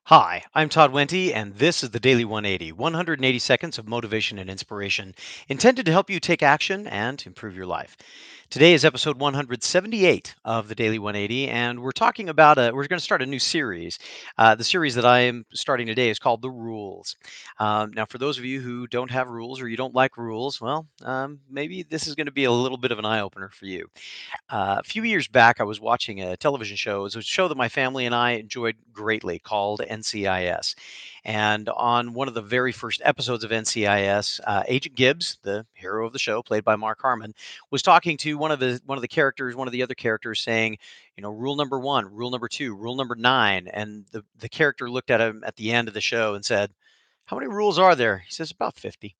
Hi, I'm Todd Wente, and this is the Daily 180 180 seconds of motivation and inspiration intended to help you take action and improve your life. Today is episode 178 of the Daily 180, and we're talking about we're going to start a new series. The series that I am starting today is called The Rules. Now, for those of you who don't have rules or you don't like rules, well, maybe this is going to be a little bit of an eye opener for you. A few years back, I was watching a television show. It was a show that my family and I enjoyed greatly called NCIS. And on one of the very first episodes of NCIS, Agent Gibbs, the hero of the show, played by Mark Harmon, was talking to one of the characters, one of the other characters, saying, rule number one, rule number two, rule number nine. And the character looked at him at the end of the show and said, "How many rules are there?" He says, "About 50."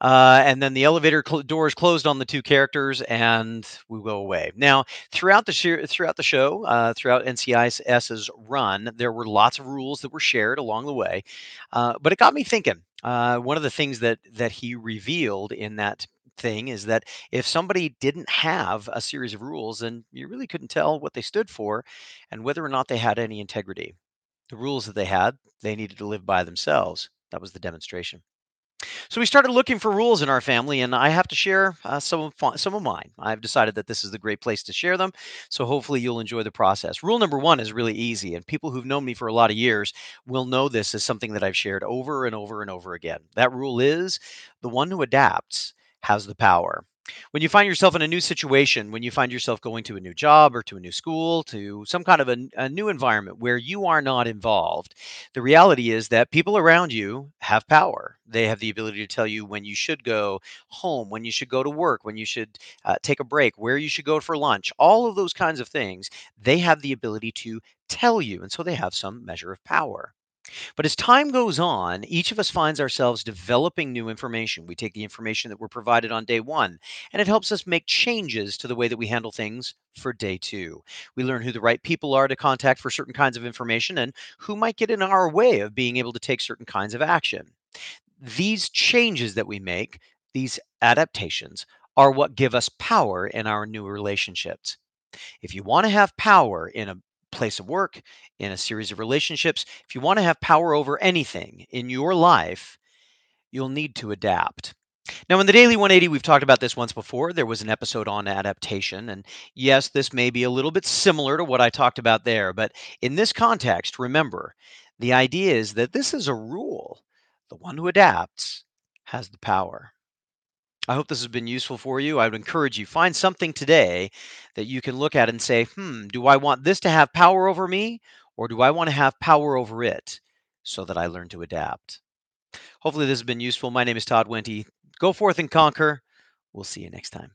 And then the elevator doors closed on the two characters, and we go away. Now, throughout the show, throughout NCIS's run, there were lots of rules that were shared along the way, but it got me thinking. One of the things that he revealed in that thing is that if somebody didn't have a series of rules, then you really couldn't tell what they stood for and whether or not they had any integrity. The rules that they had, they needed to live by themselves. That was the demonstration. So we started looking for rules in our family, and I have to share some of mine. I've decided that this is the great place to share them, so hopefully you'll enjoy the process. Rule number one is really easy, and people who've known me for a lot of years will know this is something that I've shared over and over and over again. That rule is the one who adapts has the power. When you find yourself in a new situation, when you find yourself going to a new job or to a new school, to some kind of a new environment where you are not involved, the reality is that people around you have power. They have the ability to tell you when you should go home, when you should go to work, when you should take a break, where you should go for lunch, all of those kinds of things. They have the ability to tell you. And so they have some measure of power. But as time goes on, each of us finds ourselves developing new information. We take the information that we're provided on day one, and it helps us make changes to the way that we handle things for day two. We learn who the right people are to contact for certain kinds of information and who might get in our way of being able to take certain kinds of action. These changes that we make, these adaptations, are what give us power in our new relationships. If you want to have power in a place of work, in a series of relationships, if you want to have power over anything in your life, you'll need to adapt. Now, in the Daily 180, we've talked about this once before. There was an episode on adaptation. And yes, this may be a little bit similar to what I talked about there. But in this context, remember, the idea is that this is a rule. The one who adapts has the power. I hope this has been useful for you. I would encourage you find something today that you can look at and say, do I want this to have power over me or do I want to have power over it so that I learn to adapt? Hopefully, this has been useful. My name is Todd Wente. Go forth and conquer. We'll see you next time.